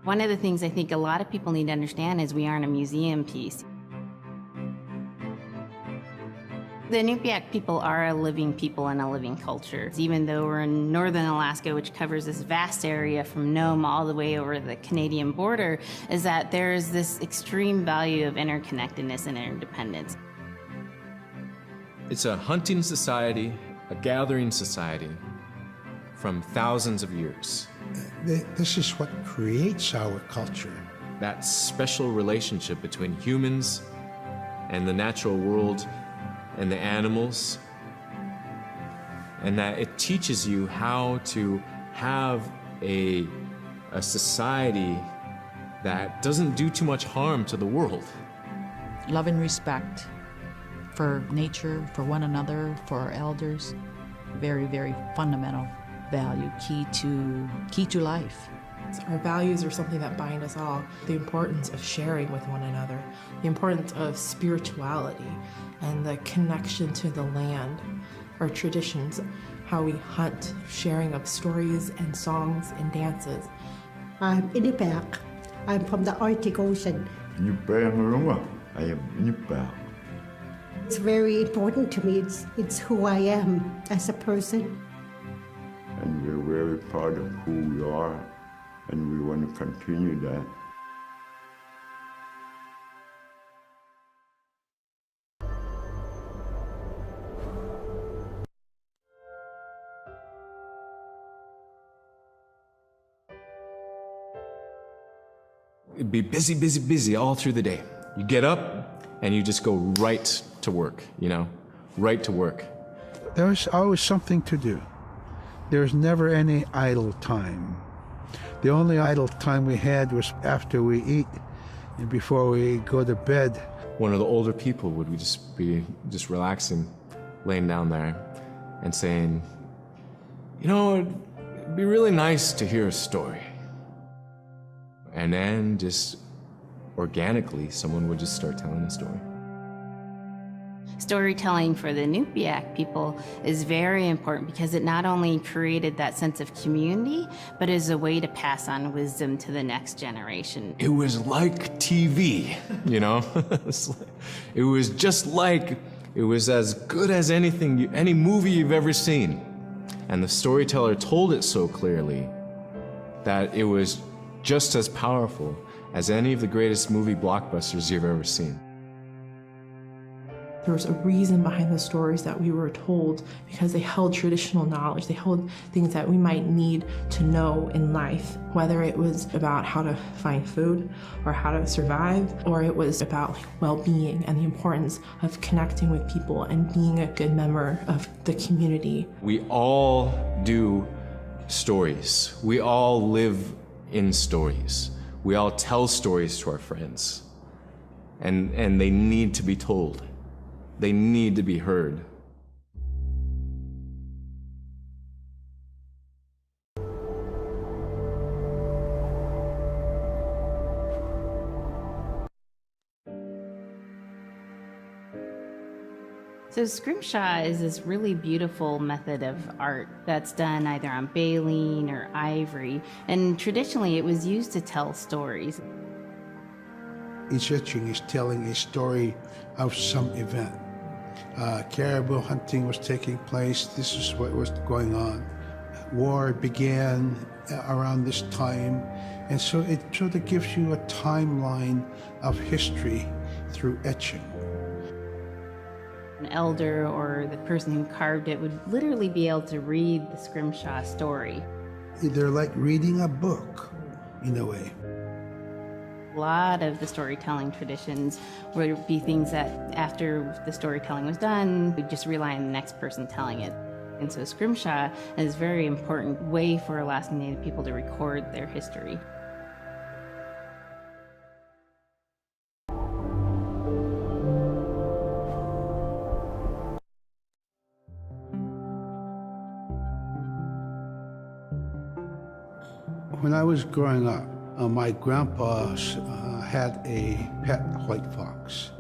One of the things I think a lot of people need to understand is we aren't a museum piece. The Iñupiat people are a living people and a living culture. Even though we're in northern Alaska, which covers this vast area from Nome all the way over the Canadian border, is that there is this extreme value of interconnectedness and interdependence. It's a hunting society, a gathering society from thousands of years. This is what creates our culture. That special relationship between humans and the natural world and the animals, and that it teaches you how to have a society that doesn't do too much harm to the world. Love and respect for nature, for one another, for our elders. Very, very fundamental value, key to life. Our values are something that bind us all. The importance of sharing with one another, the importance of spirituality, and the connection to the land, our traditions, how we hunt, sharing of stories and songs and dances. I'm Iñupiat. I'm from the Arctic Ocean. I am Iñupiat. It's very important to me. It's who I am as a person. And we're very proud of who we are, and we want to continue that. It'd be busy, busy, busy all through the day. You get up and you just go right to work, right to work. There's always something to do. There's never any idle time. The only idle time we had was after we eat and before we go to bed. One of the older people would be relaxing, laying down there and saying, it'd be really nice to hear a story. And then just organically, someone would just start telling a story. Storytelling for the Iñupiat people is very important because it not only created that sense of community, but is a way to pass on wisdom to the next generation. It was like TV, It was just like, it was as good as any movie you've ever seen. And the storyteller told it so clearly that it was just as powerful as any of the greatest movie blockbusters you've ever seen. There was a reason behind the stories that we were told because they held traditional knowledge. They held things that we might need to know in life, whether it was about how to find food or how to survive, or it was about well-being and the importance of connecting with people and being a good member of the community. We all do stories. We all live in stories. We all tell stories to our friends, and they need to be told. They need to be heard. So scrimshaw is this really beautiful method of art that's done either on baleen or ivory, and traditionally it was used to tell stories. Each etching is telling a story of some event. Caribou hunting was taking place. This is what was going on. War began around this time, and so it sort of gives you a timeline of history through etching. An elder or the person who carved it would literally be able to read the scrimshaw story. They're like reading a book, in a way. A lot of the storytelling traditions would be things that after the storytelling was done, we'd just rely on the next person telling it. And so scrimshaw is a very important way for Alaskan Native people to record their history. When I was growing up, my grandpa had a pet white fox.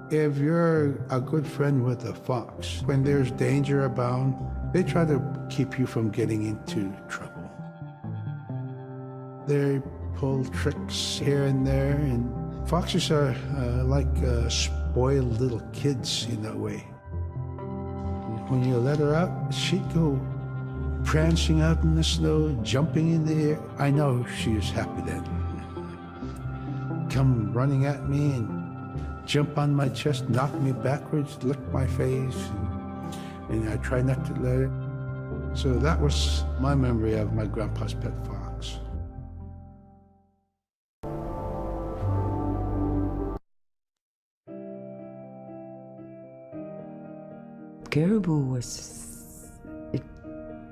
If you're a good friend with a fox, when there's danger abound, they try to keep you from getting into trouble. They pull tricks here and there. And foxes are like spoiled little kids in a way. When you let her out, she'd go prancing out in the snow, jumping in the air. I know she was happy then. Come running at me and jump on my chest, knock me backwards, lick my face, and I try not to let it. So that was my memory of my grandpa's pet fox. Caribou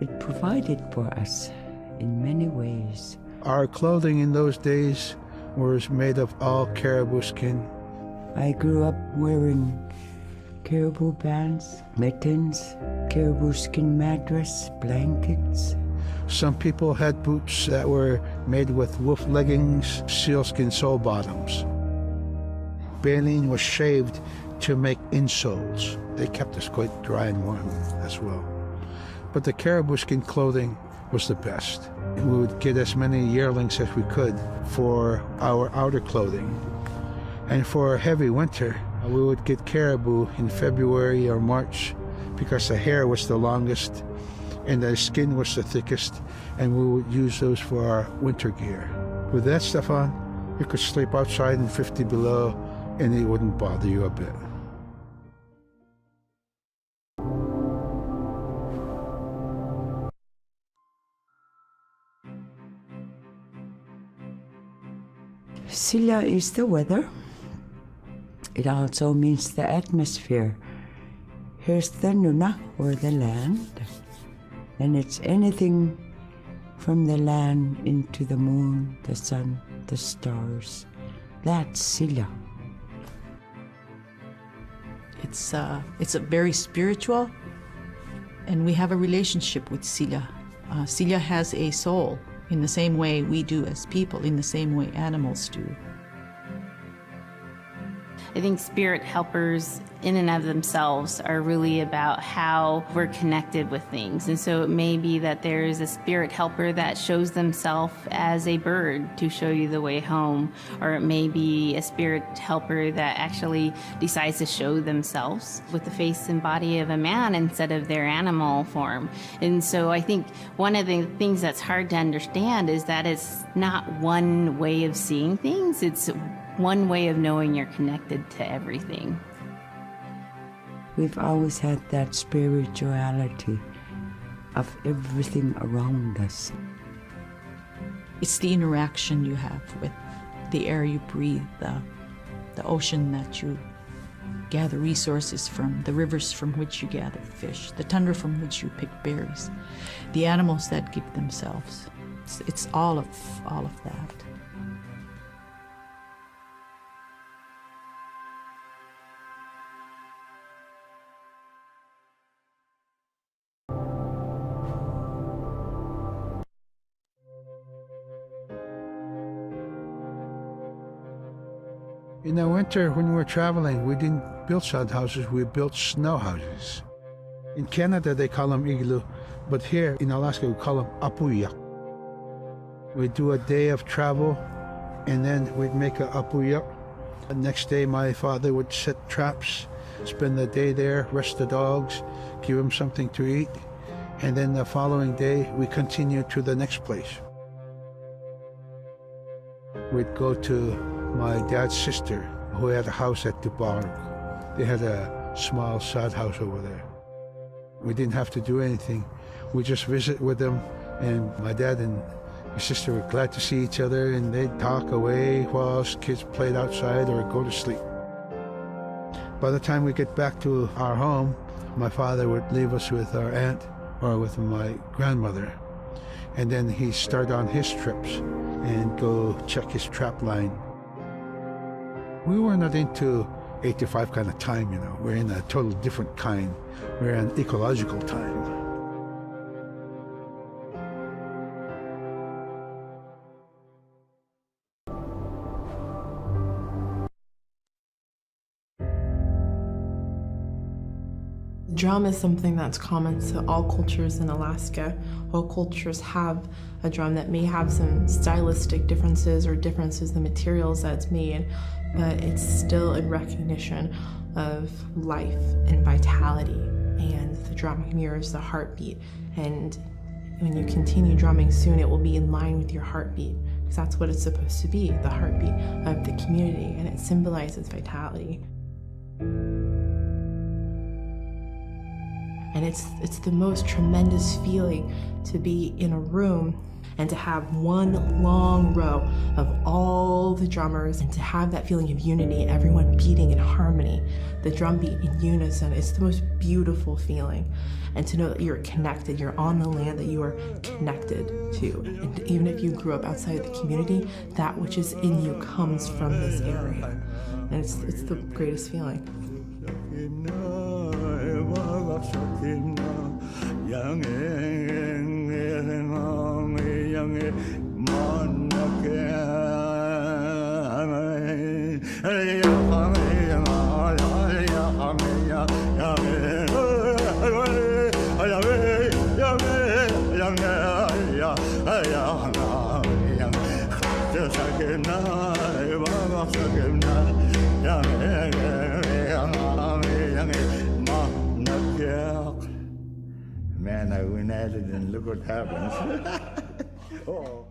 it provided for us in many ways. Our clothing in those days was made of all caribou skin. I grew up wearing caribou pants, mittens, caribou skin mattress, blankets. Some people had boots that were made with wolf leggings, sealskin sole bottoms. Baleen was shaved to make insoles. They kept us quite dry and warm as well. But the caribou skin clothing was the best. We would get as many yearlings as we could for our outer clothing. And for a heavy winter, we would get caribou in February or March because the hair was the longest and the skin was the thickest, and we would use those for our winter gear. With that stuff on, you could sleep outside in 50 below and it wouldn't bother you a bit. Silla is the weather. It also means the atmosphere. Here's the nuna, or the land. And it's anything from the land into the moon, the sun, the stars. That's Silla. It's a very spiritual, and we have a relationship with Silla. Silla has a soul in the same way we do as people, in the same way animals do. I think spirit helpers in and of themselves are really about how we're connected with things. And so it may be that there is a spirit helper that shows themselves as a bird to show you the way home, or it may be a spirit helper that actually decides to show themselves with the face and body of a man instead of their animal form. And so I think one of the things that's hard to understand is that it's not one way of seeing things, it's one way of knowing you're connected to everything. We've always had that spirituality of everything around us. It's the interaction you have with the air you breathe, the ocean that you gather resources from, the rivers from which you gather fish, the tundra from which you pick berries, the animals that give themselves. It's all of that. In the winter, when we were traveling, we didn't build sod houses, we built snow houses. In Canada, they call them igloo, but here in Alaska, we call them apuya. We'd do a day of travel, and then we'd make a apuya. The next day, my father would set traps, spend the day there, rest the dogs, give them something to eat, and then the following day, we continued to the next place. We'd go to my dad's sister, who had a house at Dubarg. They had a small sod house over there. We didn't have to do anything. We just visit with them, and my dad and my sister were glad to see each other, and they'd talk away while us kids played outside or go to sleep. By the time we get back to our home, my father would leave us with our aunt or with my grandmother, and then he'd start on his trips and go check his trap line. We were not into 8 to 5 kind of time, you know. We're in a total different kind. We're in ecological time. Drum is something that's common to all cultures in Alaska. All cultures have a drum that may have some stylistic differences or differences in the materials that it's made, but it's still a recognition of life and vitality. And the drum mirrors the heartbeat. And when you continue drumming soon, it will be in line with your heartbeat, because that's what it's supposed to be, the heartbeat of the community, and it symbolizes vitality. And it's the most tremendous feeling to be in a room and to have one long row of all the drummers and to have that feeling of unity, everyone beating in harmony, the drum beat in unison. It's the most beautiful feeling. And to know that you're connected, you're on the land that you are connected to. And even if you grew up outside of the community, that which is in you comes from this area. And it's the greatest feeling. Man, I went at it and look what happens. Oh.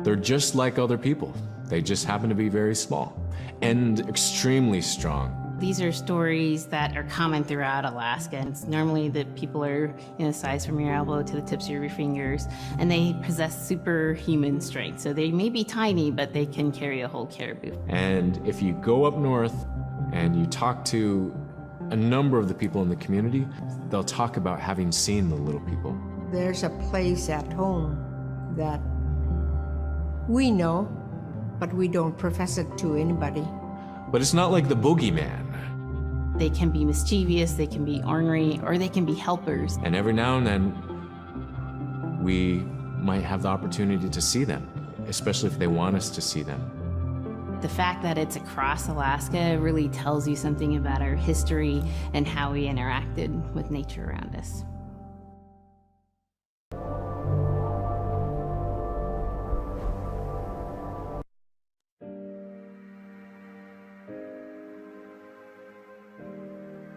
They're just like other people. They just happen to be very small and extremely strong. These are stories that are common throughout Alaska. It's normally that people are in a size from your elbow to the tips of your fingers, and they possess superhuman strength. So they may be tiny, but they can carry a whole caribou. And if you go up north and you talk to a number of the people in the community, they'll talk about having seen the little people. There's a place at home that we know, but we don't profess it to anybody. But it's not like the boogeyman. They can be mischievous, they can be ornery, or they can be helpers. And every now and then, we might have the opportunity to see them, especially if they want us to see them. The fact that it's across Alaska really tells you something about our history and how we interacted with nature around us.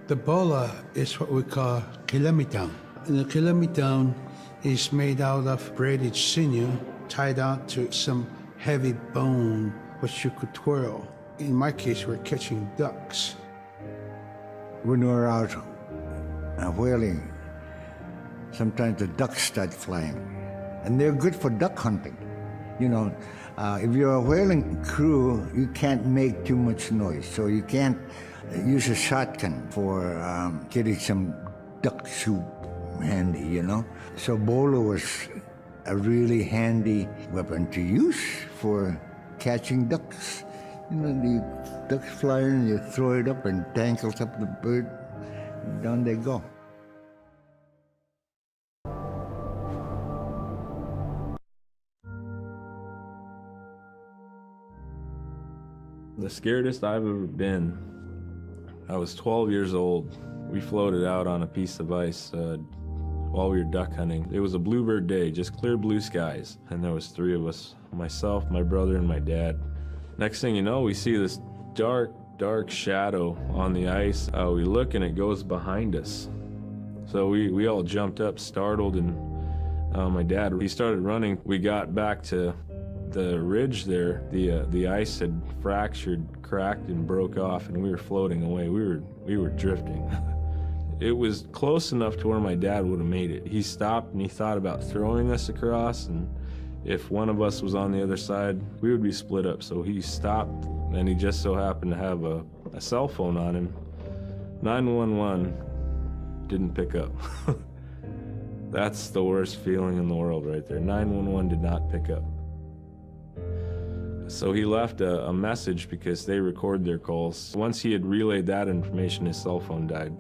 The bola is what we call kilamitang. And the kilamitang is made out of braided sinew tied out to some heavy bone which you could twirl. In my case, we're catching ducks. When we're out whaling, sometimes the ducks start flying. And they're good for duck hunting. You know, if you're a whaling crew, you can't make too much noise, so you can't use a shotgun for getting some duck soup handy, you know? So bolo was a really handy weapon to use for catching ducks. You know, the ducks fly in, you throw it up and tangles up the bird, and down they go. The scaredest I've ever been, I was 12 years old. We floated out on a piece of ice while we were duck hunting. It was a bluebird day, just clear blue skies. And there was 3 of us, myself, my brother, and my dad. Next thing you know, we see this dark, dark shadow on the ice. We look and it goes behind us. So we all jumped up, startled, and my dad, he started running. We got back to the ridge there. The ice had fractured, cracked, and broke off, and we were floating away. We were drifting. It was close enough to where my dad would have made it. He stopped and he thought about throwing us across, and if one of us was on the other side, we would be split up. So he stopped, and he just so happened to have a cell phone on him. 911 didn't pick up. That's the worst feeling in the world right there. 911 did not pick up. So he left a message because they record their calls. Once he had relayed that information, his cell phone died.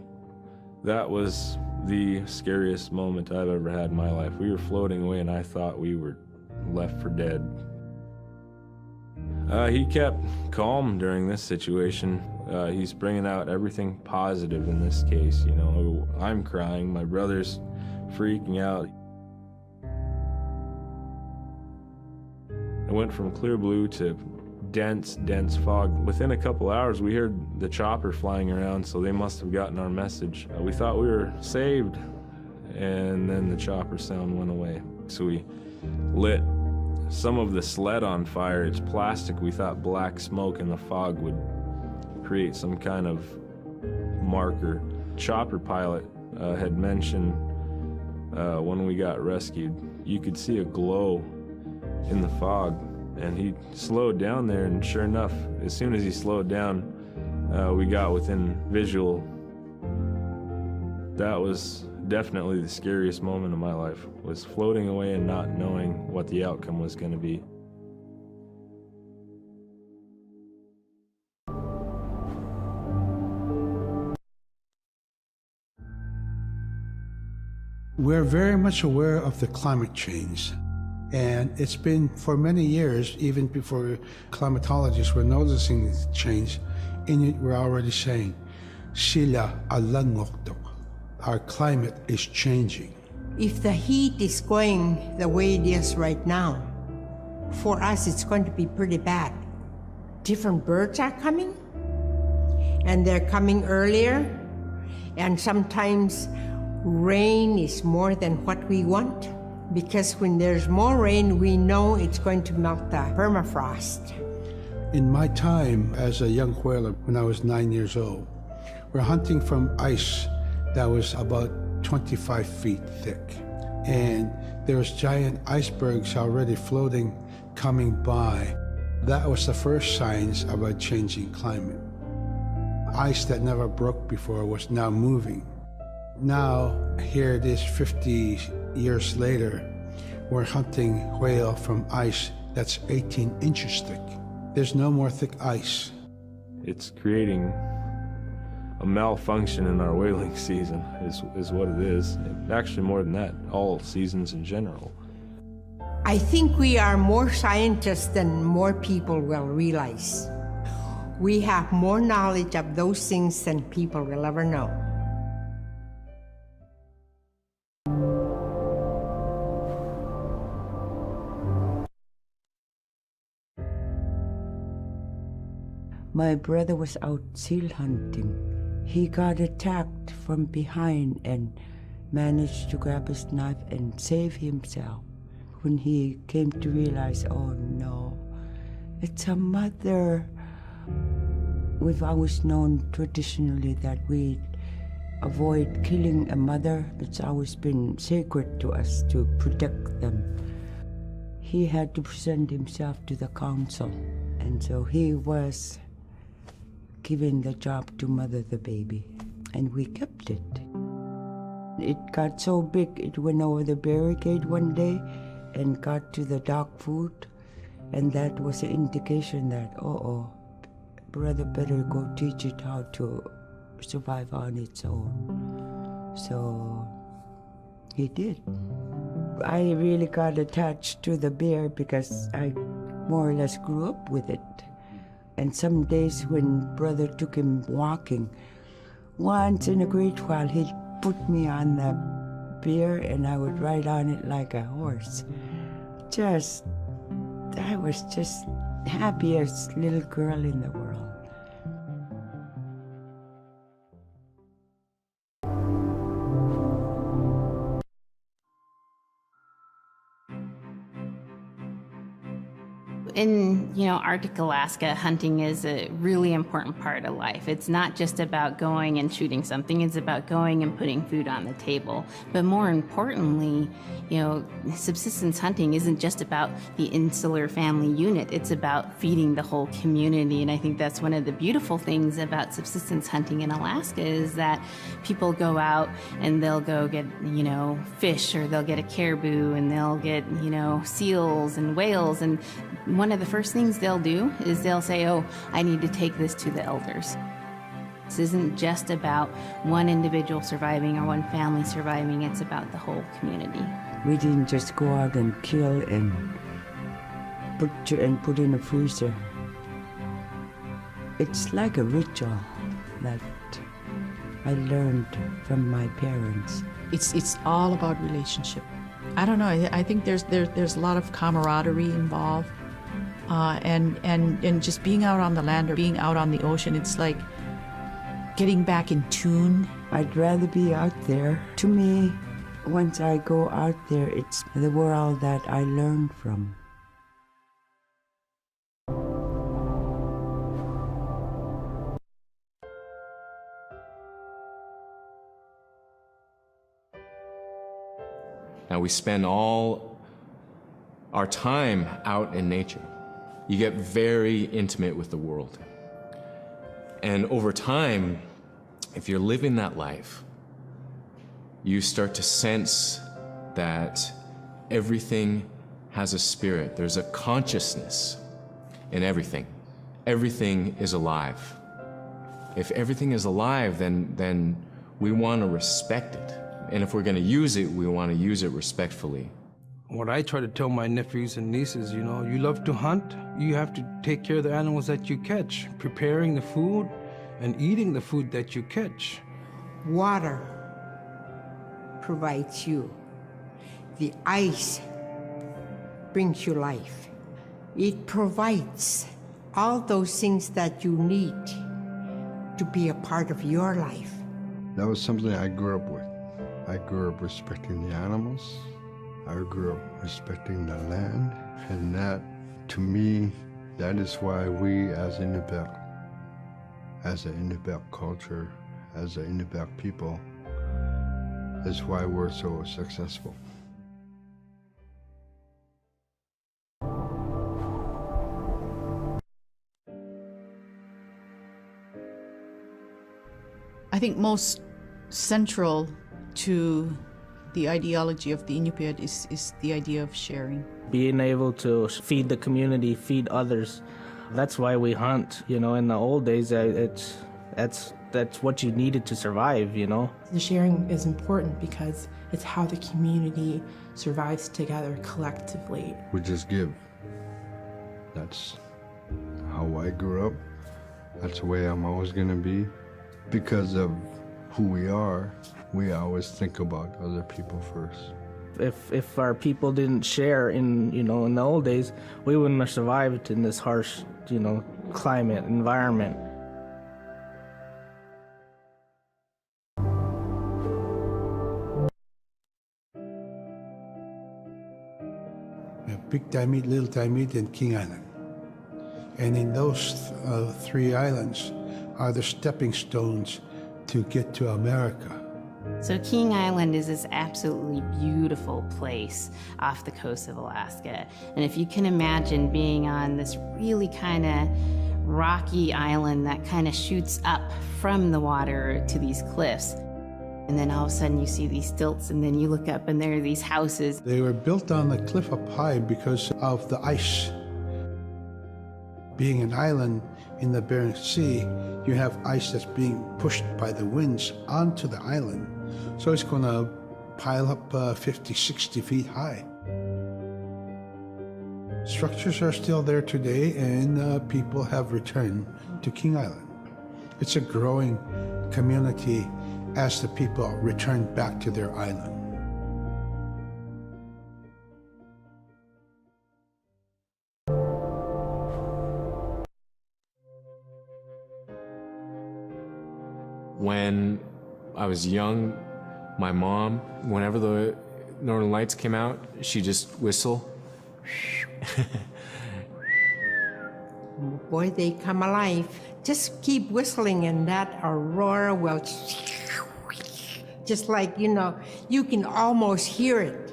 That was the scariest moment I've ever had in my life. We were floating away and I thought we were left for dead. He kept calm during this situation. He's bringing out everything positive in this case. You know, I'm crying, my brother's freaking out. It went from clear blue to dense fog. Within a couple hours, we heard the chopper flying around, so they must have gotten our message. We thought we were saved, and then the chopper sound went away. So we lit some of the sled on fire. It's plastic. We thought black smoke in the fog would create some kind of marker. Chopper pilot had mentioned when we got rescued, you could see a glow in the fog, and he slowed down there, and sure enough, as soon as he slowed down, we got within visual. That was definitely the scariest moment of my life, was floating away and not knowing what the outcome was going to be. We're very much aware of the climate change. And it's been for many years, even before climatologists were noticing this change, Inuit were already saying, "Sila alangokto." Our climate is changing. If the heat is going the way it is right now, for us it's going to be pretty bad. Different birds are coming, and they're coming earlier, and sometimes rain is more than what we want. Because when there's more rain, we know it's going to melt the permafrost. In my time as a young whaler, when I was 9 years old, we're hunting from ice that was about 25 feet thick. And there was giant icebergs already floating, coming by. That was the first signs of a changing climate. Ice that never broke before was now moving. Now, here it is 50 years later, we're hunting whale from ice that's 18 inches thick. There's no more thick ice. It's creating a malfunction in our whaling season, is what it is. Actually, more than that, all seasons in general. I think we are more scientists than more people will realize. We have more knowledge of those things than people will ever know. My brother was out seal hunting. He got attacked from behind and managed to grab his knife and save himself. When he came to realize, oh no, it's a mother. We've always known traditionally that we avoid killing a mother. It's always been sacred to us to protect them. He had to present himself to the council, and so he was given the job to mother the baby, and we kept it. It got so big, it went over the barricade one day and got to the dog food, and that was an indication that, brother better go teach it how to survive on its own. So he did. I really got attached to the bear because I more or less grew up with it. And some days when brother took him walking, once in a great while he'd put me on the bear and I would ride on it like a horse. I was just happiest little girl in the world. In, Arctic Alaska, hunting is a really important part of life. It's not just about going and shooting something, it's about going and putting food on the table. But more importantly, subsistence hunting isn't just about the insular family unit, it's about feeding the whole community. And I think that's one of the beautiful things about subsistence hunting in Alaska is that people go out and they'll go get, fish, or they'll get a caribou, and they'll get, seals and whales. And one of the first things they'll do is they'll say, I need to take this to the elders. This isn't just about one individual surviving or one family surviving, it's about the whole community. We didn't just go out and kill and put in a freezer. It's like a ritual that I learned from my parents. It's all about relationship. I don't know. I think there's a lot of camaraderie involved, and just being out on the land or being out on the ocean. It's like getting back in tune. I'd rather be out there. To me, once I go out there, it's the world that I learn from. Now we spend all our time out in nature. You get very intimate with the world. And over time, if you're living that life, you start to sense that everything has a spirit. There's a consciousness in everything. Everything is alive. If everything is alive, then we want to respect it. And if we're going to use it, we want to use it respectfully. What I try to tell my nephews and nieces, you love to hunt, you have to take care of the animals that you catch, preparing the food and eating the food that you catch. Water provides you. The ice brings you life. It provides all those things that you need to be a part of your life. That was something I grew up with. I grew up respecting the animals. I grew up respecting the land. And that, to me, that is why we as Iñupiat, as an Iñupiat culture, as an Iñupiat people, is why we're so successful. I think most central to the ideology of the Iñupiat is the idea of sharing. Being able to feed the community, feed others. That's why we hunt. In the old days, that's what you needed to survive. The sharing is important because it's how the community survives together collectively. We just give. That's how I grew up. That's the way I'm always going to be. Because of who we are, we always think about other people first. If our people didn't share in the old days, we wouldn't have survived in this harsh, climate, environment. We have Big Diamond, Little Diamond, and King Island. And in those three islands are the stepping stones to get to America. So King Island is this absolutely beautiful place off the coast of Alaska. And if you can imagine being on this really kind of rocky island that kind of shoots up from the water to these cliffs, and then all of a sudden you see these stilts, and then you look up and there are these houses. They were built on the cliff up high because of the ice. Being an island in the Bering Sea, you have ice that's being pushed by the winds onto the island. So it's going to pile up 50, 60 feet high. Structures are still there today, and people have returned to King Island. It's a growing community as the people return back to their island. When I was young, my mom, whenever the Northern Lights came out, she'd just whistle. Boy, they come alive. Just keep whistling and that aurora will, just like, you can almost hear it.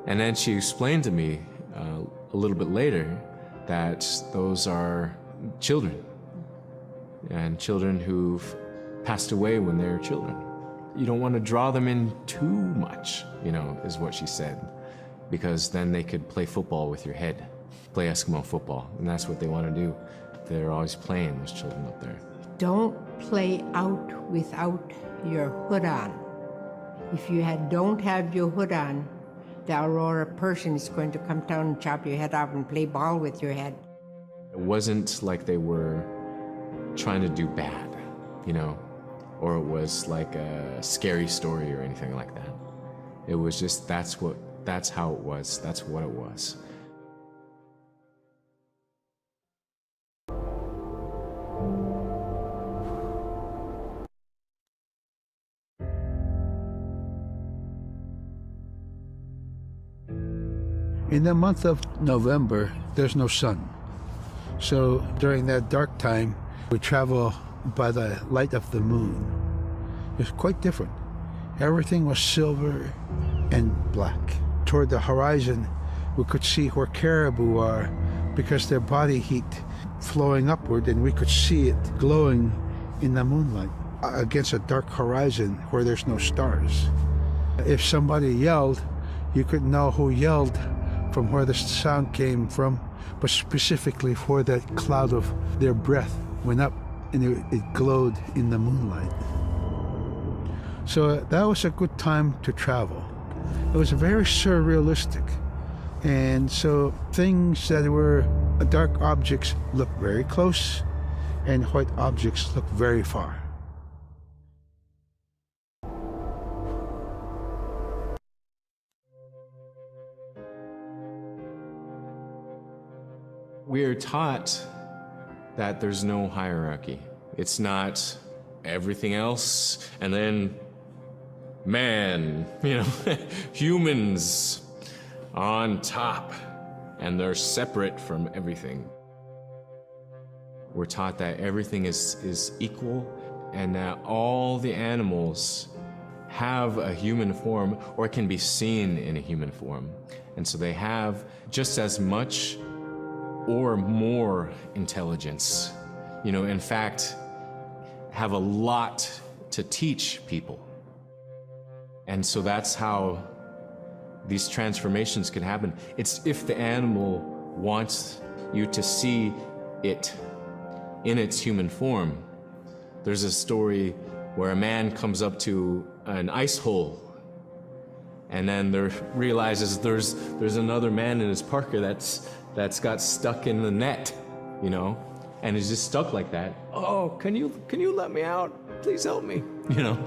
And then she explained to me a little bit later that those are children, and children who've passed away when they were children. You don't want to draw them in too much, is what she said, because then they could play football with your head, play Eskimo football, and that's what they want to do. They're always playing, those children up there. Don't play out without your hood on. If you don't have your hood on, the Aurora person is going to come down and chop your head off and play ball with your head. It wasn't like they were trying to do bad, you know, or it was like a scary story or anything like that. It was just, that's how it was. That's what it was. In the month of November, there's no sun. So during that dark time, we travel by the light of the moon. It's quite different. Everything was silver and black. Toward the horizon, we could see where caribou are because their body heat flowing upward, and we could see it glowing in the moonlight against a dark horizon where there's no stars. If somebody yelled, you could know who yelled from where the sound came from, but specifically where that cloud of their breath went up and it glowed in the moonlight. So that was a good time to travel. It was very surrealistic. And so things that were dark objects looked very close, and white objects looked very far. We are taught that there's no hierarchy. It's not everything else and then man, you know, humans on top, and they're separate from everything. We're taught that everything is equal, and that all the animals have a human form or can be seen in a human form. And so they have just as much or more intelligence. You know, in fact, have a lot to teach people. And so that's how these transformations can happen. It's if the animal wants you to see it in its human form. There's a story where a man comes up to an ice hole, and then there realizes there's another man in his parka that's got stuck in the net, you know, and is just stuck like that. Oh, can you let me out? Please help me, you know.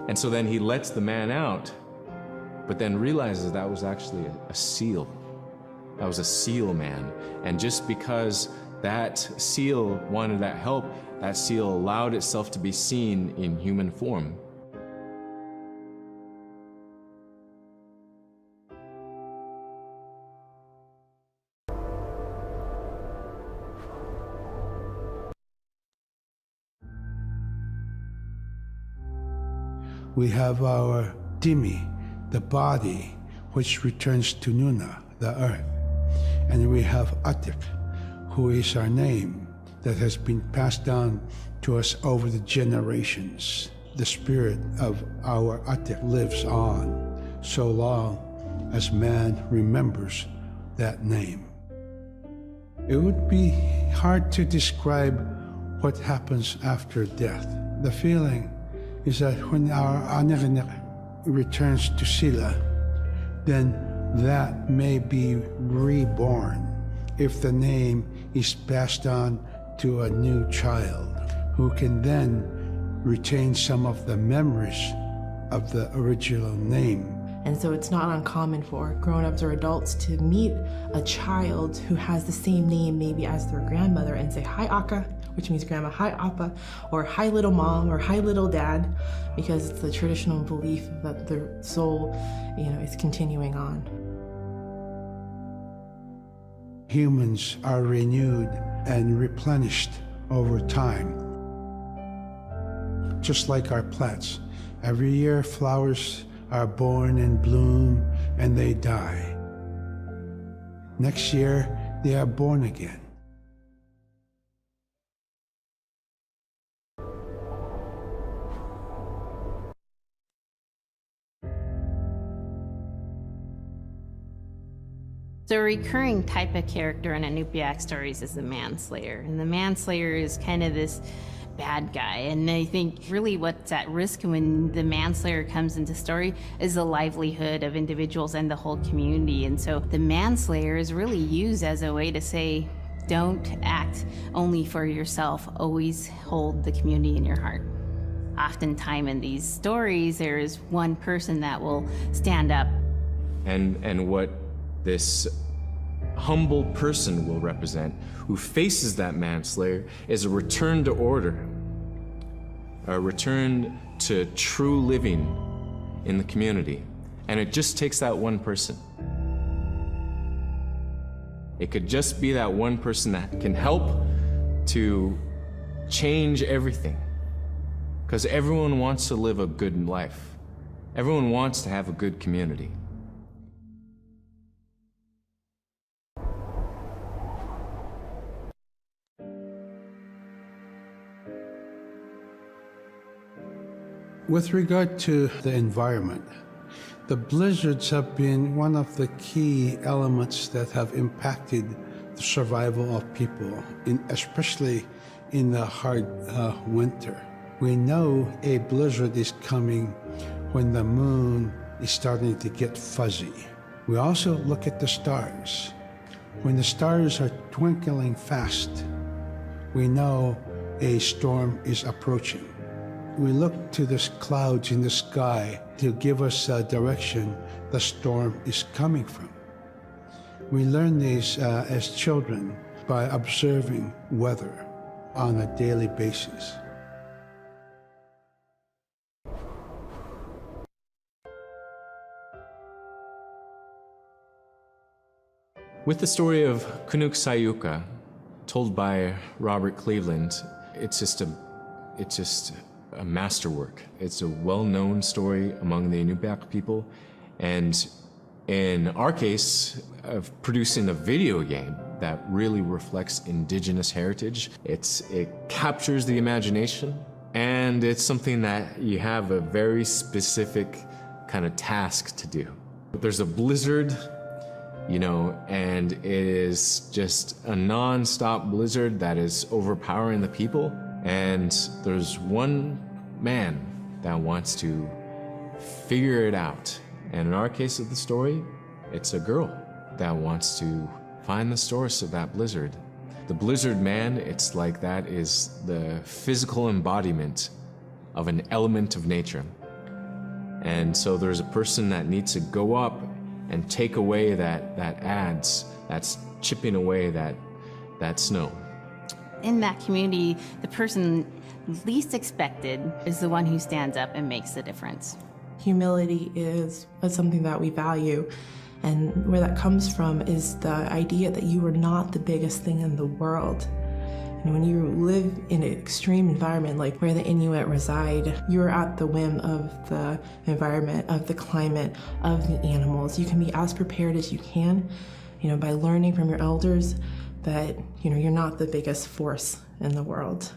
And so then he lets the man out, but then realizes that was actually a seal. That was a seal man. And just because that seal wanted that help, that seal allowed itself to be seen in human form. We have our dimi, the body, which returns to Nuna, the earth. And we have Atik, who is our name that has been passed down to us over the generations. The spirit of our Atik lives on so long as man remembers that name. It would be hard to describe what happens after death. The feeling is that when our anak returns to Sila, then that may be reborn if the name is passed on to a new child who can then retain some of the memories of the original name. And so it's not uncommon for grown-ups or adults to meet a child who has the same name maybe as their grandmother and say, "Hi, Aka," which means grandma, "Hi, Appa," or "Hi, little mom," or "Hi, little dad," because it's the traditional belief that the soul, is continuing on. Humans are renewed and replenished over time. Just like our plants. Every year, flowers are born and bloom and they die. Next year, they are born again. So a recurring type of character in Iñupiat stories is the manslayer. And the manslayer is kind of this bad guy. And I think really what's at risk when the manslayer comes into story is the livelihood of individuals and the whole community. And so the manslayer is really used as a way to say, don't act only for yourself, always hold the community in your heart. Oftentimes in these stories, there is one person that will stand up. And what this humble person will represent, who faces that manslayer, is a return to order, a return to true living in the community. And it just takes that one person. It could just be that one person that can help to change everything. Because everyone wants to live a good life. Everyone wants to have a good community. With regard to the environment, the blizzards have been one of the key elements that have impacted the survival of people, especially in the hard winter. We know a blizzard is coming when the moon is starting to get fuzzy. We also look at the stars. When the stars are twinkling fast, we know a storm is approaching. We look to the clouds in the sky to give us a direction the storm is coming from. We learn these as children by observing weather on a daily basis. With the story of Kunuk Sayuka, told by Robert Cleveland, it's just a masterwork. It's a well-known story among the Iñupiat people, and in our case, of producing a video game that really reflects indigenous heritage. It captures the imagination, and it's something that you have a very specific kind of task to do. There's a blizzard, you know, and it is just a non-stop blizzard that is overpowering the people. And there's one man that wants to figure it out. And in our case of the story, it's a girl that wants to find the source of that blizzard. The blizzard man, it's like that is the physical embodiment of an element of nature. And so there's a person that needs to go up and take away that adze, that's chipping away that snow. In that community, the person least expected is the one who stands up and makes the difference. Humility is something that we value, and where that comes from is the idea that you are not the biggest thing in the world. And when you live in an extreme environment like where the Inuit reside, you're at the whim of the environment, of the climate, of the animals. You can be as prepared as you can, by learning from your elders that, you're not the biggest force in the world.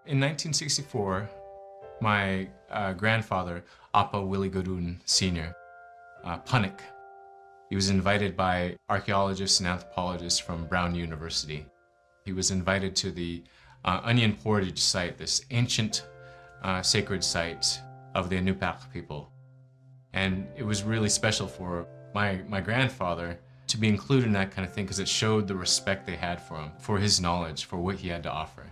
In 1964, my grandfather, Apa Willie Godun Sr., Panik, he was invited by archaeologists and anthropologists from Brown University. He was invited to the Onion Portage site, this ancient sacred site of the Iñupiat people. And it was really special for my grandfather to be included in that kind of thing because it showed the respect they had for him, for his knowledge, for what he had to offer.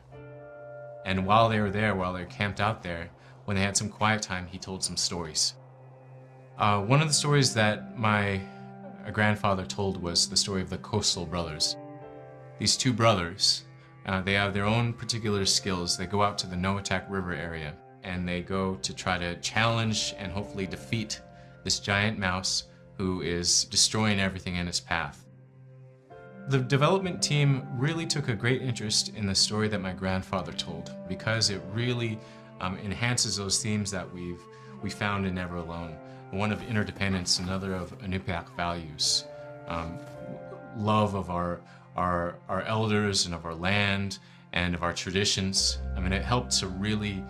And while they were there, while they were camped out there, when they had some quiet time, he told some stories. One of the stories that my grandfather told was the story of the Coastal Brothers. These two brothers, they have their own particular skills. They go out to the Noatak River area, and they go to try to challenge and hopefully defeat this giant mouse who is destroying everything in its path. The development team really took a great interest in the story that my grandfather told because it really enhances those themes that we found in Never Alone. one of interdependence, another of Iñupiat values. Love of our elders and of our land and of our traditions. I mean, it helped to really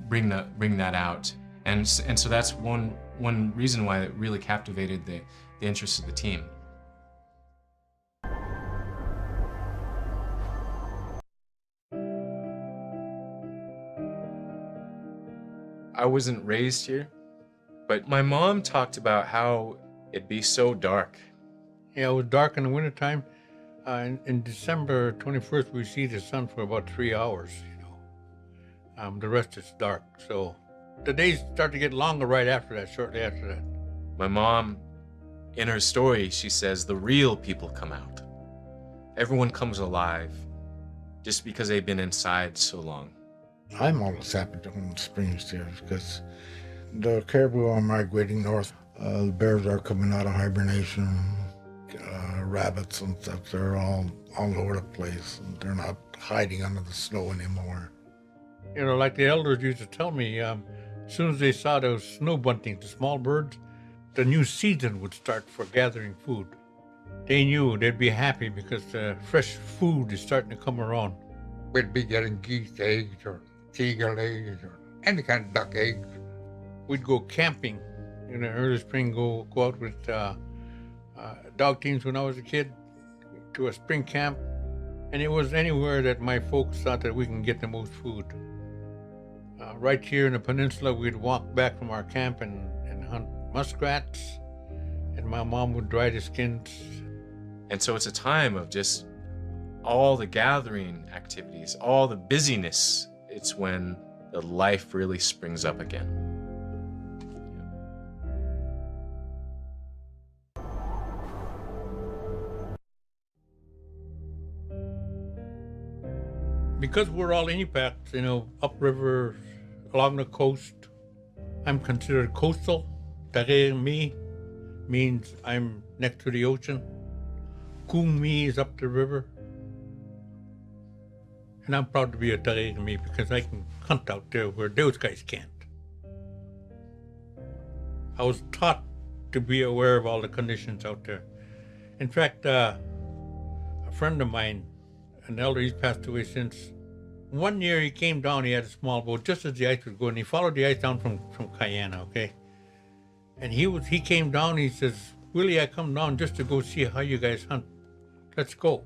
bring that out. And so that's one reason why it really captivated the interest of the team. I wasn't raised here, but my mom talked about how it'd be so dark. Yeah, it was dark in the wintertime. In December 21st, we see the sun for about 3 hours, the rest is dark. So the days start to get longer right after that, shortly after that. My mom, in her story, she says the real people come out. Everyone comes alive just because they've been inside so long. I'm always happy when spring is here because the caribou are migrating north. The bears are coming out of hibernation. Rabbits and stuff, they're all over the place. And they're not hiding under the snow anymore. Like the elders used to tell me, as soon as they saw those snow buntings, the small birds, the new season would start for gathering food. They knew they'd be happy because the fresh food is starting to come around. We'd be getting geese eggs or seagull eggs or any kind of duck eggs. We'd go camping in the early spring, go out with dog teams when I was a kid to a spring camp. And it was anywhere that my folks thought that we can get the most food. Right here in the peninsula, we'd walk back from our camp and hunt muskrats, and my mom would dry the skins. And so it's a time of just all the gathering activities, all the busyness. It's when the life really springs up again. Because we're all Iñupiats, upriver, along the coast, I'm considered coastal. Tarir mi means I'm next to the ocean. Kung mi is up the river. And I'm proud to be a Tarir mi because I can hunt out there where those guys can't. I was taught to be aware of all the conditions out there. In fact, a friend of mine, an elder, he's passed away since. One year he came down, he had a small boat, just as the ice was going. He followed the ice down from Cayena, okay? And he came down, he says, Willie, I come down just to go see how you guys hunt. Let's go.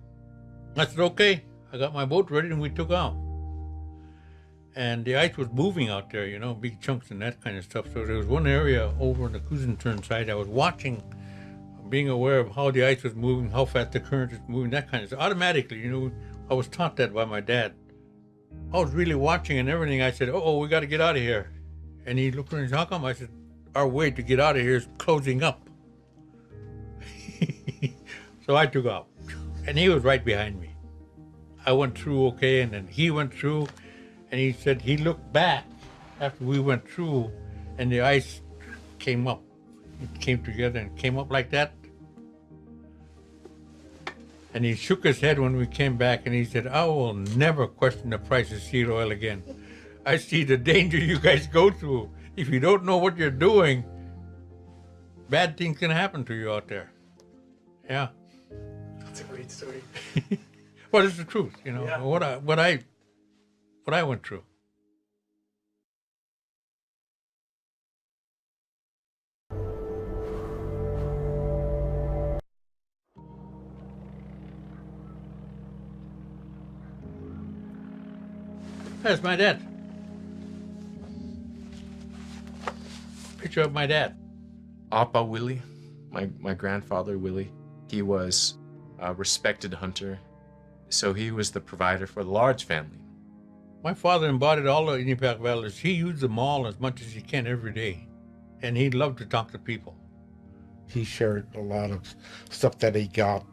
I said, okay. I got my boat ready and we took out. And the ice was moving out there, big chunks and that kind of stuff. So there was one area over on the Kuzentern side I was watching, being aware of how the ice was moving, how fast the current was moving, that kind of stuff. Automatically, I was taught that by my dad. I was really watching and everything. I said, we got to get out of here. And he looked around and said, how come? I said, our way to get out of here is closing up. So I took off. And he was right behind me. I went through okay, and then he went through, and he said he looked back after we went through, and the ice came up. It came together and came up like that. And he shook his head when we came back, and he said, I will never question the price of seed oil again. I see the danger you guys go through. If you don't know what you're doing, bad things can happen to you out there. Yeah. That's a great story. Well, it's the truth, Yeah. what I went through. That's my dad. Picture of my dad. Appa Willie, my grandfather Willie, he was a respected hunter. So he was the provider for the large family. My father embodied all the Iñupiat values. He used them all as much as he can every day. And he loved to talk to people. He shared a lot of stuff that he got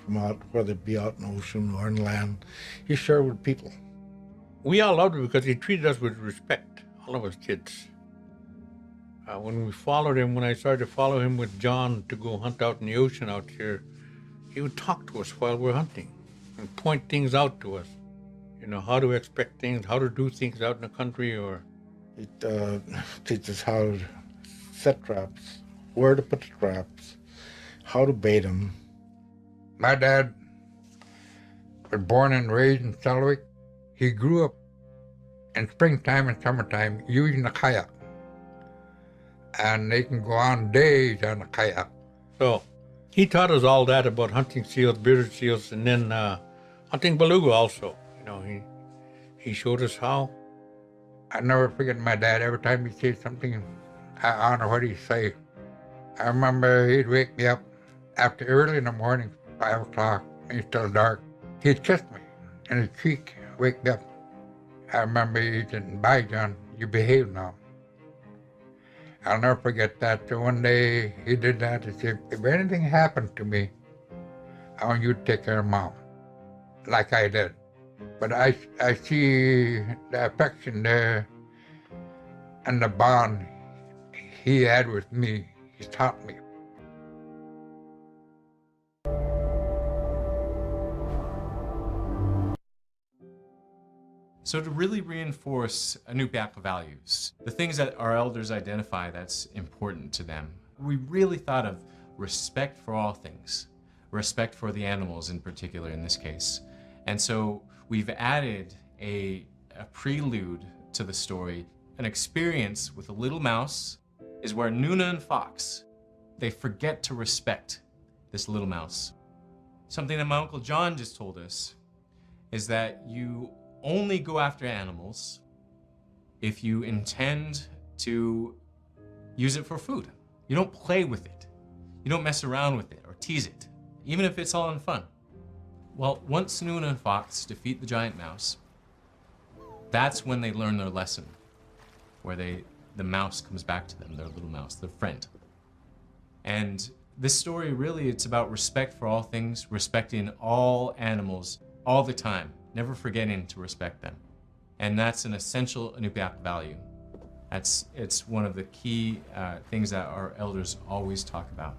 from out, whether it be out in the ocean or in land. He shared with people. We all loved him because he treated us with respect, all of us kids. When I started to follow him with John to go hunt out in the ocean out here, he would talk to us while we're hunting and point things out to us. How to expect things, how to do things out in the country, or... It teaches how to set traps, where to put the traps, how to bait them. My dad was born and raised in Selwick. He grew up in springtime and summertime using a kayak. And they can go on days on a kayak. So he taught us all that about hunting seals, bearded seals, and then hunting beluga also. You know, he showed us how. I never forget my dad. Every time he said something, I honor what he say. I remember he'd wake me up after early in the morning, 5 o'clock, when it's still dark. He'd kiss me in his cheek, wake me up. I remember he said, "Bye, John, you behave now." I'll never forget that. So one day he did that. He said, "If anything happened to me, I want you to take care of Mom," like I did. But I see the affection there and the bond he had with me. He taught me. So to really reinforce Iñupiat values, the things that our elders identify that's important to them, we really thought of respect for all things, respect for the animals in particular in this case. And so we've added a prelude to the story. An experience with a little mouse is where Nuna and Fox, they forget to respect this little mouse. Something that my Uncle John just told us is that you only go after animals if you intend to use it for food. You don't play with it. You don't mess around with it or tease it, even if it's all in fun. Well, once Nuna and Fox defeat the giant mouse, that's when they learn their lesson, where the mouse comes back to them, their little mouse, their friend. And this story really, it's about respect for all things, respecting all animals all the time, never forgetting to respect them. And that's an essential Iñupiat value. It's one of the key things that our elders always talk about.